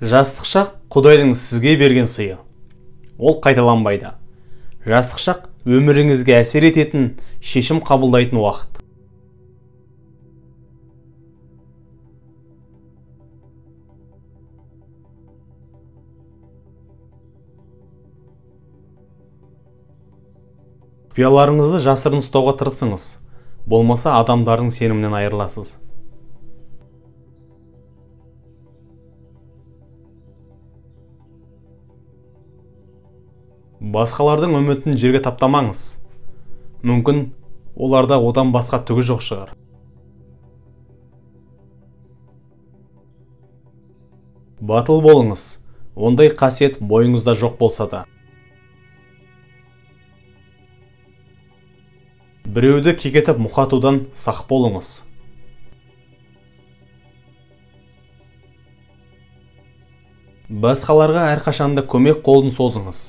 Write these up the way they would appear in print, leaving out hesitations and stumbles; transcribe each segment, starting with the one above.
Жастық шақ Құдайдың сізге берген сыйы. Ол қайталанбайды. Жастық шақ өміріңізге әсер ететін, шешім қабылдайтын уақыт. Құпияларыңызды жасырын ұстауға тырысыңыз. Болмаса адамдардың сенімінен айырыласыз. Басқалардың үмітін жерге таптамаңыз. Мүмкін оларда одан басқа түгі жоқ шығар. Батыл болыңыз. Ондай қасиет бойыңызда жоқ болса да. Біреуді кекетіп мұқатудан сақ болыңыз. Басқаларға әрқашанда көмек қолын созыңыз.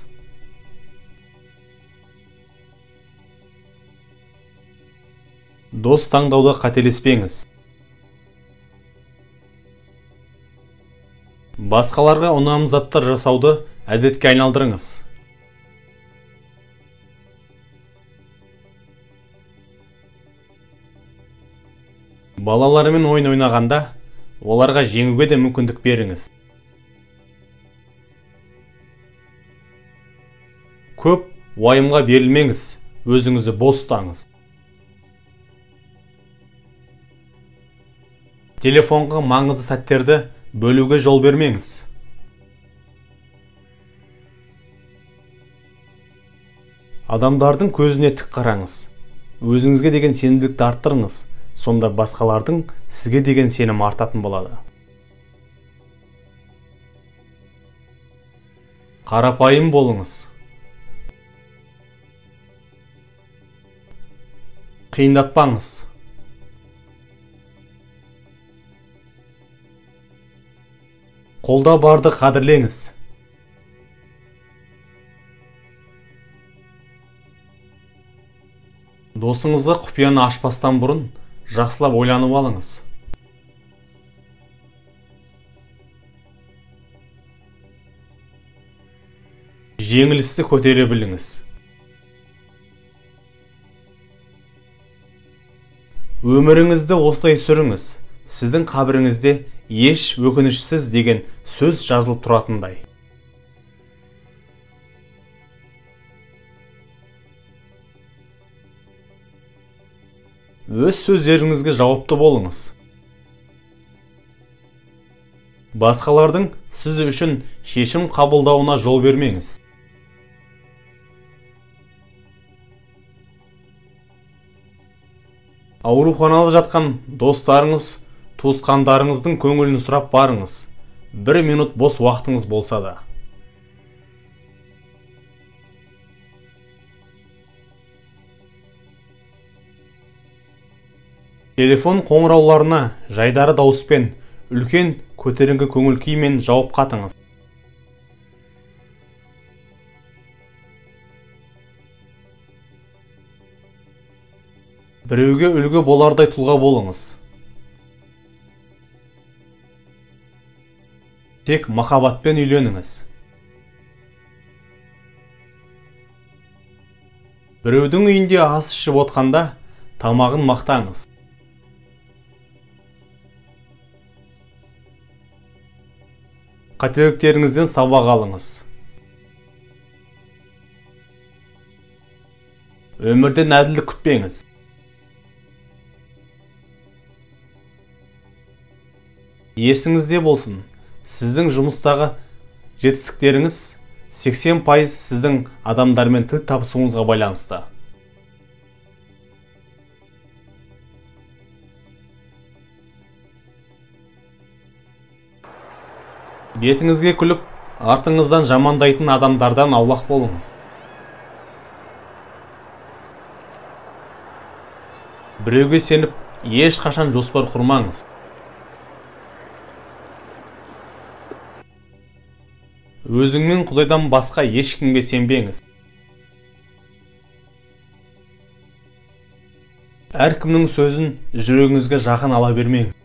Дос таңдауда қателеспеңіз. Басқаларға ұнамды заттар жасауды әдетке айналдырыңыз. Балаларымен ойын ойнағанда, оларға жеңуге де мүмкіндік беріңіз. Көп уайымға берілмеңіз, өзіңізді бос ұстаңыз. Телефонға маңызды сәттерді бөлуге жол бермеңіз. Адамдардың көзіне тік қараңыз. Өзіңізге деген сенімділікті арттырыңыз. Сонда басқалардың сізге деген сенім артатын болады. Қарапайым болыңыз. Қиындатпаңыз. Қолда барды қадірлеңіз. Досыңызға құпияны ашпастан бұрын жақсылап ойланып алыңыз. Жеңілісті көтере біліңіз. Өміріңізді осылай сүріңіз. Сіздің қабіріңізде еш өкінішсіз деген сөз жазылып тұратындай. Өз сөздеріңізге жауапты болыңыз. Басқалардың сіз үшін шешім қабылдауына жол бермеңіз. Ауруханада жатқан достарыңыз, туысқандарыңыздың көңілін сұрап барыңыз. 1 минут бос уақытыңыз болса да. Телефон қоңырауларына жайдары дауыспен, үлкен көтеріңкі көңіл күймен жауап қатыңыз. Біреуге үлгі болардай тұлға болыңыз. Тек махаббатпен үйленіңіз. Біреудің үйінде ас ішіп отқанда тамағын мақтаңыз. Қателіктеріңізден сабақ алыңыз. Өмірден әділдік күтпеңіз. Есіңізде болсын, сіздің жұмыстағы жетістіктеріңіз 80% сіздің адамдармен тіл табысуыңызға байланысты. Бетіңізге күліп, артыңыздан жамандайтын адамдардан аулақ болыңыз. Біреуге сеніп, ешқашан жоспар құрмаңыз. Өзіңмен Құдайдан басқа ешкімге сенбеңіз. Әркімнің сөзін жүрегіңізге жақын ала бермеңіз.